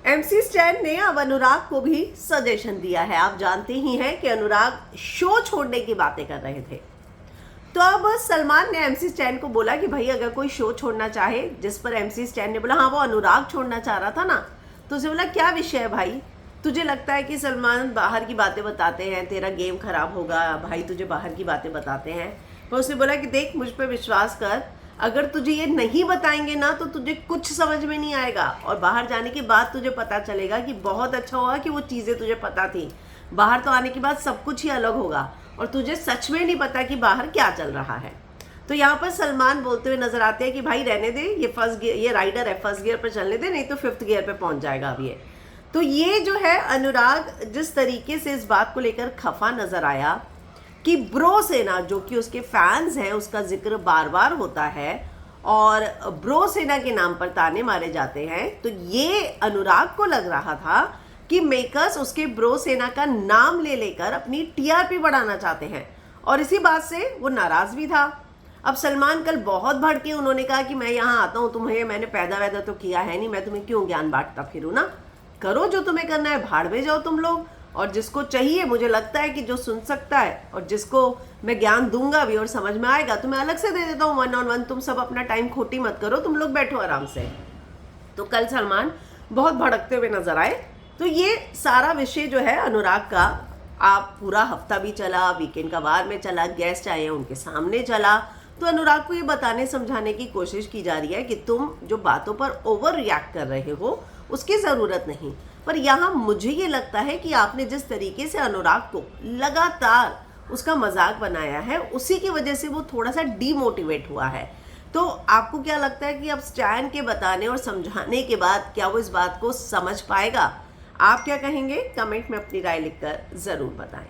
MC stand ने अब अनुराग को भी सजेशन दिया है। आप जानते ही हैं कि अनुराग शो छोड़ने की बातें कर रहे थे, तो अब सलमान ने एमसी स्टैन को बोला कि भाई अगर कोई शो छोड़ना चाहे, जिस पर एमसी स्टैन ने बोला हाँ वो अनुराग छोड़ना चाह रहा था ना, तो उसे बोला क्या विषय है भाई, तुझे लगता है कि सलमान बाहर की बातें बताते हैं, तेरा गेम खराब होगा भाई, तुझे बाहर की बातें बताते हैं। तो उसने बोला कि देख मुझ पर विश्वास कर, अगर तुझे ये नहीं बताएंगे ना तो तुझे कुछ समझ में नहीं आएगा, और बाहर जाने के बाद तुझे पता चलेगा कि बहुत अच्छा हुआ कि वो चीज़ें तुझे पता थी। बाहर तो आने के बाद सब कुछ ही अलग होगा और तुझे सच में नहीं पता कि बाहर क्या चल रहा है। तो यहाँ पर सलमान बोलते हुए नजर आते हैं कि भाई रहने दे, ये फर्स्ट गियर, ये राइडर है, फर्स्ट गियर पर चलने दे, नहीं तो फिफ्थ गियर पे पहुंच जाएगा अब ये। तो ये जो है अनुराग जिस तरीके से इस बात को लेकर खफा नजर आया कि ब्रो सेना जो कि उसके फैंस हैं उसका जिक्र बार बार होता है और ब्रो सेना के नाम पर ताने मारे जाते हैं, तो ये अनुराग को लग रहा था कि मेकर्स उसके ब्रो सेना का नाम ले लेकर अपनी टीआरपी बढ़ाना चाहते हैं, और इसी बात से वो नाराज भी था। अब सलमान कल बहुत भड़के, उन्होंने कहा कि मैं यहाँ आता हूँ, तुम्हें मैंने पैदा वैदा तो किया है नहीं, मैं तुम्हें क्यों ज्ञान बांटता फिरूँ ना, करो जो तुम्हें करना है, भाड़ में जाओ तुम लोग। और जिसको चाहिए, मुझे लगता है कि जो सुन सकता है और जिसको मैं ज्ञान दूंगा भी और समझ में आएगा तो मैं अलग से दे देता हूँ 1-on-1, तुम सब अपना टाइम खोटी मत करो, तुम लोग बैठो आराम से। तो कल सलमान बहुत भड़कते हुए नजर आए। तो ये सारा विषय जो है अनुराग का, आप पूरा हफ्ता भी चला, वीकेंड का वार में चला, गेस्ट आए हैं उनके सामने चला, तो अनुराग को ये बताने समझाने की कोशिश की जा रही है कि तुम जो बातों पर ओवर रिएक्ट कर रहे हो उसकी ज़रूरत नहीं। पर यहाँ मुझे ये लगता है कि आपने जिस तरीके से अनुराग को लगातार उसका मजाक बनाया है, उसी की वजह से वो थोड़ा सा डीमोटिवेट हुआ है। तो आपको क्या लगता है कि अब स्टैन के बताने और समझाने के बाद क्या वो इस बात को समझ पाएगा? आप क्या कहेंगे? कमेंट में अपनी राय लिखकर ज़रूर बताएं।